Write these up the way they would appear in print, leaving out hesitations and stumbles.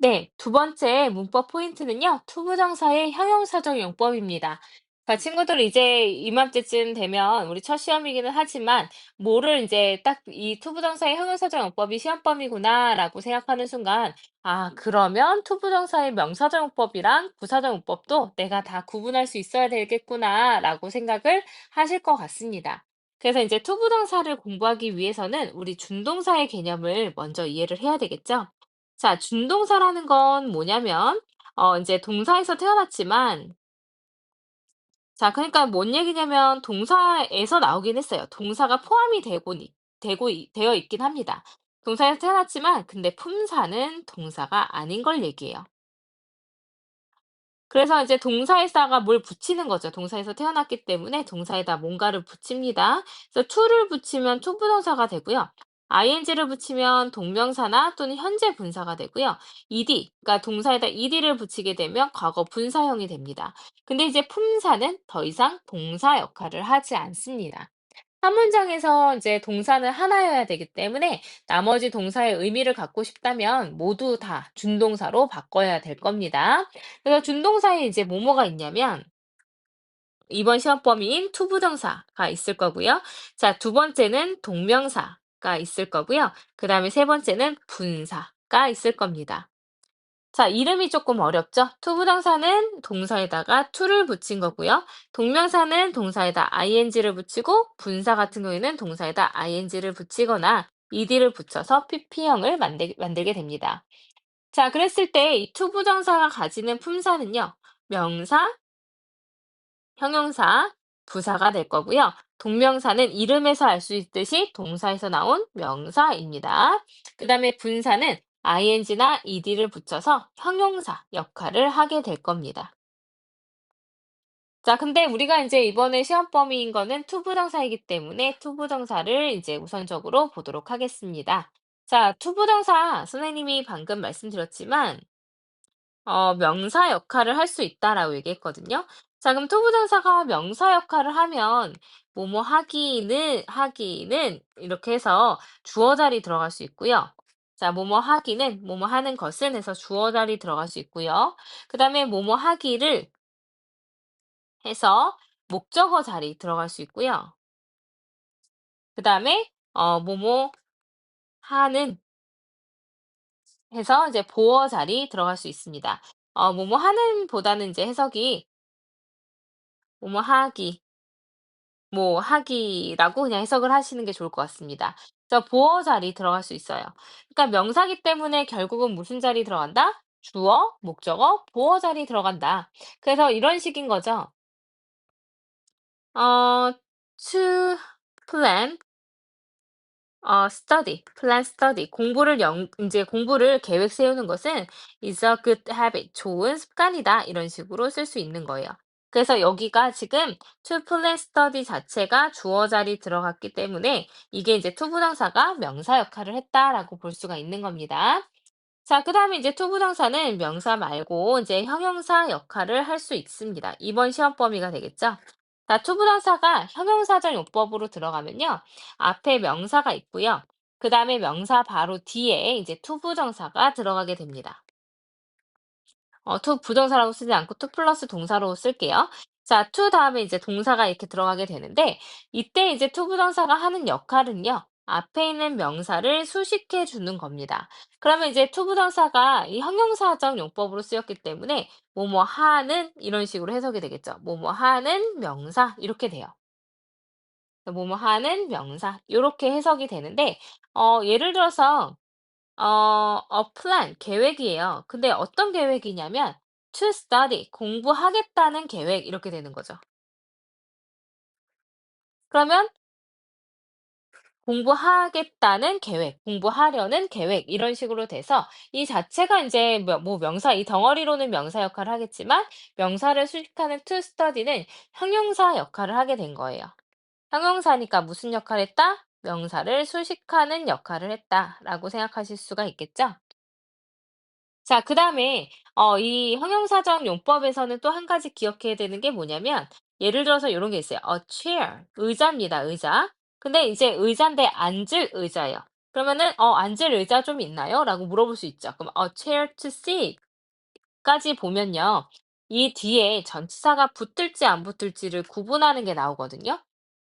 네, 두 번째 문법 포인트는요, 투부정사의 형용사적 용법입니다. 자, 친구들 이제 이맘때쯤 되면 우리 첫 시험이기는 하지만 뭐를 이제 딱 이 투부정사의 형용사적 용법이 시험범위구나라고 생각하는 순간, 아, 그러면 투부정사의 명사적 용법이랑 부사적 용법도 내가 다 구분할 수 있어야 되겠구나라고 생각을 하실 것 같습니다. 그래서 이제 투부정사를 공부하기 위해서는 우리 준동사의 개념을 먼저 이해를 해야 되겠죠? 자, 준동사라는 건 뭐냐면 인제 동사에서 태어났지만 자, 그러니까 뭔 얘기냐면 동사에서 나오긴 했어요. 동사가 포함이 되어 있긴 합니다. 동사에서 태어났지만 근데 품사는 동사가 아닌 걸 얘기해요. 그래서 이제 동사에다가 뭘 붙이는 거죠. 동사에서 태어났기 때문에 동사에다 뭔가를 붙입니다. 그래서 to를 붙이면 투부정사가 되고요. ing를 붙이면 동명사나 또는 현재 분사가 되고요. 그러니까 동사에다 ed를 붙이게 되면 과거 분사형이 됩니다. 근데 이제 품사는 더 이상 동사 역할을 하지 않습니다. 한 문장에서 이제 동사는 하나여야 되기 때문에 나머지 동사의 의미를 갖고 싶다면 모두 다 준동사로 바꿔야 될 겁니다. 그래서 준동사에 이제 뭐뭐가 있냐면 이번 시험 범위인 투부정사가 있을 거고요. 자, 두 번째는 동명사가 있을 거고요. 그다음에 세 번째는 분사가 있을 겁니다. 자, 이름이 조금 어렵죠? 투부정사는 동사에다가 to를 붙인 거고요. 동명사는 동사에다 ing를 붙이고 분사 같은 경우에는 동사에다 ing를 붙이거나 ed를 붙여서 pp형을 만들게 됩니다. 자, 그랬을 때 이 투부정사가 가지는 품사는요. 명사, 형용사, 부사가 될 거고요. 동명사는 이름에서 알 수 있듯이 동사에서 나온 명사입니다. 그 다음에 분사는 ing나 ed를 붙여서 형용사 역할을 하게 될 겁니다. 자, 근데 우리가 이제 이번에 시험 범위인 거는 투부정사이기 때문에 투부정사를 이제 우선적으로 보도록 하겠습니다. 자, 투부정사 선생님이 방금 말씀드렸지만 명사 역할을 할 수 있다라고 얘기했거든요. 자, 그럼 투부정사가 명사 역할을 하면 뭐뭐 하기는 이렇게 해서 주어 자리 들어갈 수 있고요. 자, 뭐뭐 하기는 뭐뭐 하는 것은 해서 주어 자리 들어갈 수 있고요. 그다음에 뭐뭐 하기를 해서 목적어 자리 들어갈 수 있고요. 그다음에 뭐뭐 하는 해서 이제 보어 자리 들어갈 수 있습니다. 뭐뭐 하는 보다는 이제 해석이 뭐뭐 하기 뭐 하기라고 그냥 해석을 하시는 게 좋을 것 같습니다. 그래서 보어 자리 들어갈 수 있어요. 그러니까 명사기 때문에 결국은 무슨 자리 들어간다? 주어, 목적어, 보어 자리 들어간다. 그래서 이런 식인 거죠. To plan, plan study. 이제 공부를 계획 세우는 것은 is a good habit. 좋은 습관이다. 이런 식으로 쓸 수 있는 거예요. 그래서 여기가 지금 to plan study 자체가 주어 자리 들어갔기 때문에 이게 이제 투부정사가 명사 역할을 했다라고 볼 수가 있는 겁니다. 자, 그다음에 이제 투부정사는 명사 말고 이제 형용사 역할을 할 수 있습니다. 이번 시험 범위가 되겠죠? 자, 투부정사가 형용사적 용법으로 들어가면요. 앞에 명사가 있고요. 그다음에 명사 바로 뒤에 이제 투부정사가 들어가게 됩니다. to 부정사라고 쓰지 않고 to 플러스 동사로 쓸게요. 자, to 다음에 이제 동사가 이렇게 들어가게 되는데 이때 이제 to 부정사가 하는 역할은요. 앞에 있는 명사를 수식해 주는 겁니다. 그러면 이제 to 부정사가 이 형용사적 용법으로 쓰였기 때문에 뭐뭐 하는 이런 식으로 해석이 되겠죠. 뭐뭐 하는 명사 이렇게 돼요. 뭐뭐 하는 명사 이렇게 해석이 되는데 예를 들어서 plan 계획이에요. 근데 어떤 계획이냐면 to study 공부하겠다는 계획 이렇게 되는 거죠. 그러면 공부하겠다는 계획, 공부하려는 계획 이런 식으로 돼서 이 자체가 이제 뭐 명사 이 덩어리로는 명사 역할을 하겠지만 명사를 수식하는 to study는 형용사 역할을 하게 된 거예요. 형용사니까 무슨 역할을 했다? 명사를 수식하는 역할을 했다라고 생각하실 수가 있겠죠? 자, 그다음에 이 형용사적 용법에서는 또 한 가지 기억해야 되는 게 뭐냐면 예를 들어서 이런 게 있어요. A chair, 의자입니다, 의자. 근데 이제 의자인데 앉을 의자예요. 그러면은 앉을 의자 좀 있나요? 라고 물어볼 수 있죠. 그럼 a chair to sit 까지 보면요. 이 뒤에 전치사가 붙을지 안 붙을지를 구분하는 게 나오거든요.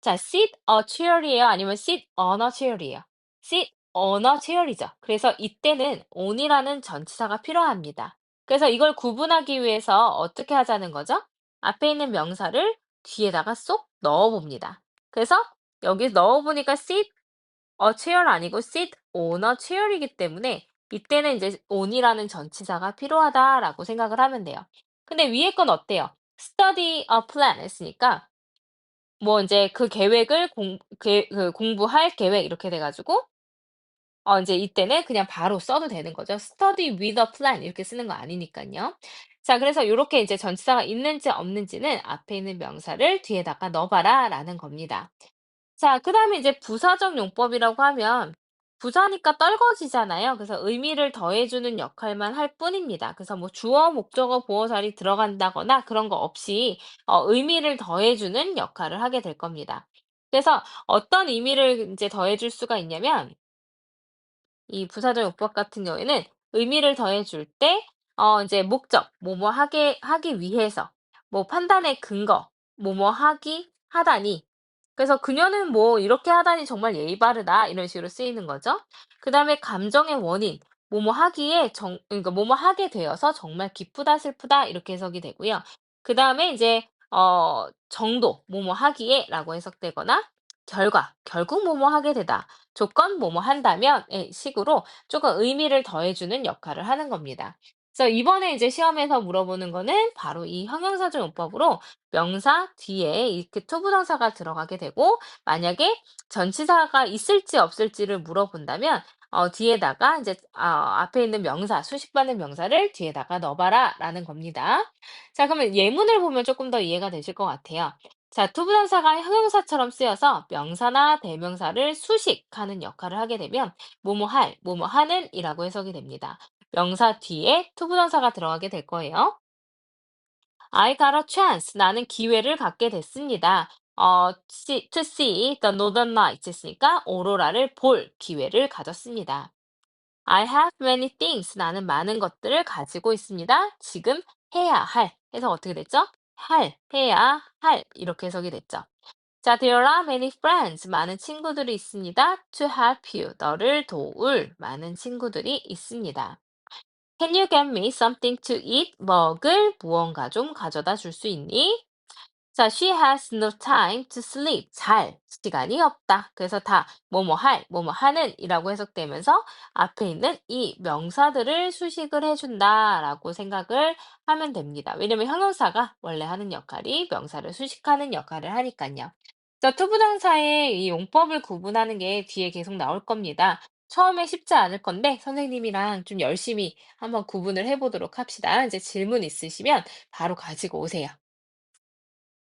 자, sit a chair이에요? 아니면 sit on a chair이에요? sit on a chair이죠. 그래서 이때는 on이라는 전치사가 필요합니다. 그래서 이걸 구분하기 위해서 어떻게 하자는 거죠? 앞에 있는 명사를 뒤에다가 쏙 넣어 봅니다. 그래서 여기 넣어 보니까 sit chair 아니고 sit on a chair이기 때문에 이때는 이제 on이라는 전치사가 필요하다라고 생각을 하면 돼요. 근데 위에 건 어때요? study a plan 했으니까 뭐 인제 그 계획을 공부할 계획 이렇게 돼 가지고 인제 이때는 그냥 바로 써도 되는 거죠. study with a plan 이렇게 쓰는 거 아니니깐요. 자, 그래서 요렇게 이제 전치사가 있는지 없는지는 앞에 있는 명사를 뒤에다가 넣어 봐라라는 겁니다. 자, 그다음에 이제 부사적 용법이라고 하면 부사니까 떨거지잖아요. 그래서 의미를 더해주는 역할만 할 뿐입니다. 그래서 뭐 주어, 목적어, 보어살이 들어간다거나 그런 거 없이 의미를 더해주는 역할을 하게 될 겁니다. 그래서 어떤 의미를 이제 더해줄 수가 있냐면 이 부사적 용법 같은 경우에는 의미를 더해줄 때 이제 목적, 뭐뭐 하기 위해서, 뭐 판단의 근거, 뭐뭐 하다니. 그래서 그녀는 뭐 이렇게 하다니 정말 예의 바르다 이런 식으로 쓰이는 거죠. 그다음에 감정의 원인, 뭐뭐 하기에 그러니까 뭐뭐 하게 되어서 정말 기쁘다, 슬프다 이렇게 해석이 되고요. 그다음에 이제 정도, 뭐뭐 하기에라고 해석되거나 결과, 결국 뭐뭐 하게 되다. 조건 뭐뭐 한다면의 식으로 조금 의미를 더해주는 역할을 하는 겁니다. 그래서 이번에 이제 시험에서 물어보는 거는 바로 이 형용사적 용법으로 명사 뒤에 이렇게 투부정사가 들어가게 되고 만약에 전치사가 있을지 없을지를 물어본다면 뒤에다가 이제 앞에 있는 명사, 수식받는 명사를 뒤에다가 넣어봐라라는 겁니다. 자, 그러면 예문을 보면 조금 더 이해가 되실 것 같아요. 자, 투부정사가 형용사처럼 쓰여서 명사나 대명사를 수식하는 역할을 하게 되면 뭐뭐 할, 뭐뭐 하는 이라고 해석이 됩니다. 명사 뒤에 투부정사가 들어가게 될 거예요. I got a chance. 나는 기회를 갖게 됐습니다. to see the northern lights 했으니까 오로라를 볼 기회를 가졌습니다. I have many things. 나는 많은 것들을 가지고 있습니다. 지금 해야 할. 해서 어떻게 됐죠? 해야 할. 이렇게 해석이 됐죠. 자, there are many friends. 많은 친구들이 있습니다. To help you. 너를 도울 많은 친구들이 있습니다. Can you get me something to eat? 먹을 무언가 좀 가져다 줄 수 있니? 자, she has no time to sleep. 잘 시간이 없다. 그래서 다 뭐뭐 할, 뭐뭐 하는 이라고 해석되면서 앞에 있는 이 명사들을 수식을 해준다라고 생각을 하면 됩니다. 왜냐면 형용사가 원래 하는 역할이 명사를 수식하는 역할을 하니까요. 자, 투부정사의 이 용법을 구분하는 게 뒤에 계속 나올 겁니다. 처음에 쉽지 않을 건데 선생님이랑 좀 열심히 한번 구분을 해보도록 합시다. 이제 질문 있으시면 바로 가지고 오세요.